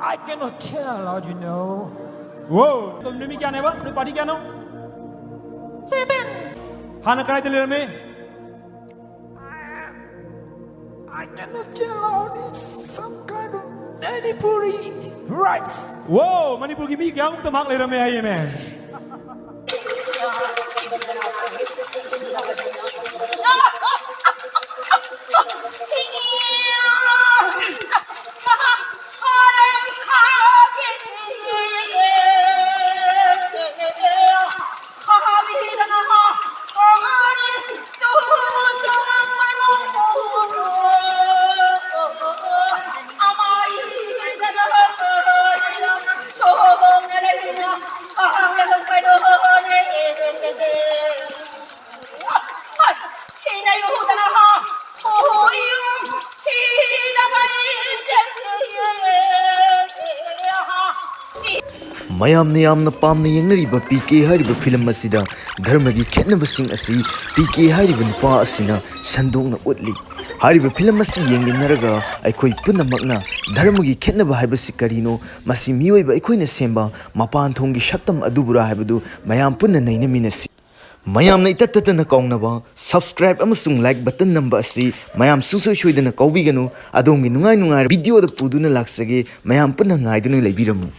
I cannot tell how you know. Whoa, तुम निमी क्या नहीं बा? तुम पार्टी क्या नो? 7. खाना कराए तेरे में? I cannot tell how it's some kind of Manipuri rice. Whoa, Manipur की मी क्या मुक्त मांग ले रहे में है ये में? ꯃꯌꯥꯝꯅ ꯌꯥꯝꯅ ꯄꯥꯝꯅ ꯌꯦꯡꯅꯔꯤꯕ ꯄꯤꯀꯦ ꯍꯥꯏꯔꯤꯕ ꯐꯤꯂꯝ ꯑꯁꯤꯗ ꯙꯔꯃꯒꯤ ꯈꯦꯠꯅꯕꯁꯤꯡ ꯑꯁꯤ ꯄꯤꯀꯦ ꯍꯥꯏꯔꯤꯕ ꯅꯨꯄꯥ ꯑꯁꯤꯅ ꯁꯟꯗꯣꯛꯅ ꯎꯠꯂꯤ꯫ ꯍꯥꯏꯔꯤꯕ ꯐꯤꯂꯝ ꯑꯁꯤ ꯌꯦꯡꯃꯤꯟꯅꯔꯒ ꯑꯩꯈꯣꯏ ꯄꯨꯝꯅꯃꯛꯅ ꯙꯔꯃꯒꯤ ꯈꯦꯠꯅꯕ ꯍꯥꯏꯕꯁꯤ ꯀꯔꯤꯅꯣ, ꯃꯁꯤ ꯃꯤꯑꯣꯏꯕ ꯑꯩꯈꯣꯏꯅ ꯁꯦꯝꯕ ꯃꯄꯥꯟꯊꯣꯡꯒꯤ ꯁꯛꯇꯝ ꯑꯗꯨꯕꯨꯔꯥ ꯍꯥꯏꯕꯗꯨ ꯃꯌꯥꯝ ꯄꯨꯟꯅ ꯅꯩꯅꯃꯤꯟꯅꯁꯤ꯫ ꯃꯌꯥꯝꯅ ꯏꯇꯠ ꯇꯠꯇꯅ ꯀꯥꯎꯅꯕ ꯁꯕꯁꯀ꯭ꯔꯥꯏꯕ ꯑꯃꯁꯨꯡ ꯂꯥꯏꯛ ꯕꯇꯟ ꯅꯝꯕ ꯑꯁꯤ ꯃꯌꯥꯝ ꯁꯨꯡꯁꯣꯏ ꯁꯣꯏꯗꯅ ꯀꯥꯎꯕꯤꯒꯅꯨ꯫ ꯑꯗꯣꯝꯒꯤ ꯅꯨꯡꯉꯥꯏ ꯅꯨꯡꯉꯥꯏꯔꯕ ꯚꯤꯗꯤꯑꯣꯗ ꯄꯨꯗꯨꯅ ꯂꯥꯛꯆꯒꯦ꯫ ꯃꯌꯥꯝ ꯄꯨꯟꯅ ꯉꯥꯏꯗꯨꯅ ꯂꯩꯕꯤꯔꯝꯃꯨ꯫